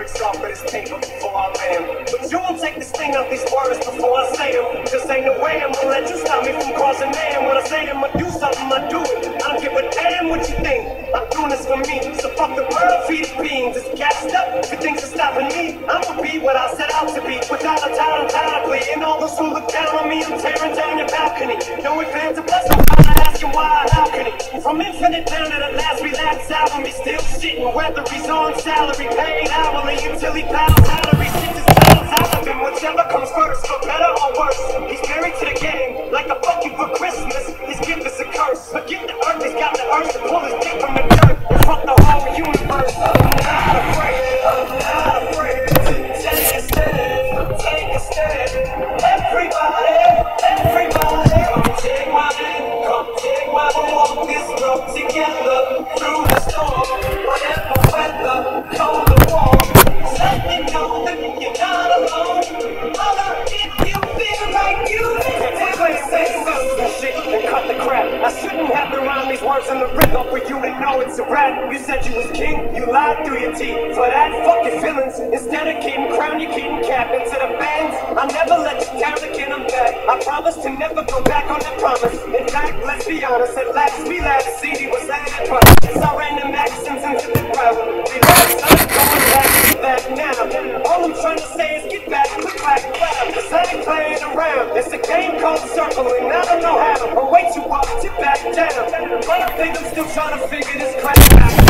lyrics off of this paper before I lay 'em. But you won't take this thing out these words before I say 'em. Just ain't no way I'm gonna let you stop me from crossing name. When I say I'ma do something, I do it. I don't give a damn what you think. I'm doing this for me. So fuck the world, feed it beings. It's gassed up. If it thinks it's stopping me, I'ma be what I set out to be. Without a doubt, undoubtedly. And all those who look down on me, I'm tearing down your balcony. No ifs, ands, or buts. I'm not asking why, how can he? From infinite down to the last relapse album, he's still shitting. Whether he's on salary, paid hourly, until he bows salary, shit his pounds out of him. Whichever comes first, for better or worse. He's married to the game, like a fuck you for Christmas. His gift is a curse. Forget the earth, he's got the earth to pull his dick from the dirt. And fuck the whole universe. I'm not afraid, I'm not afraid to take a stand, take a stand. Everybody, everybody, come take my hand, come take my hand. Walk this road together through the storm, whatever weather, cold or warm. Let me know that you're not alone. Mother, if you feel like you say some shit and cut the crap. I shouldn't have to rhyme these words in the rhythm for you to know it's a rap. You said you was king, you lied through your teeth. For that, fuck your feelings. Instead of keeping crown, you keeping cap into the bands. I'll never let you down again, I'm back. I promise to never go back on that promise. In fact, let's be honest, at last we last CD was at that price. It's our random accents into the crowd. The rest of it going back to that now. All I'm trying to say is get back, quick back, clap. Cause I ain't playing around. It's a game called circling, I don't know how. I'm way too up to back down. But I think I'm still trying to figure this crap out.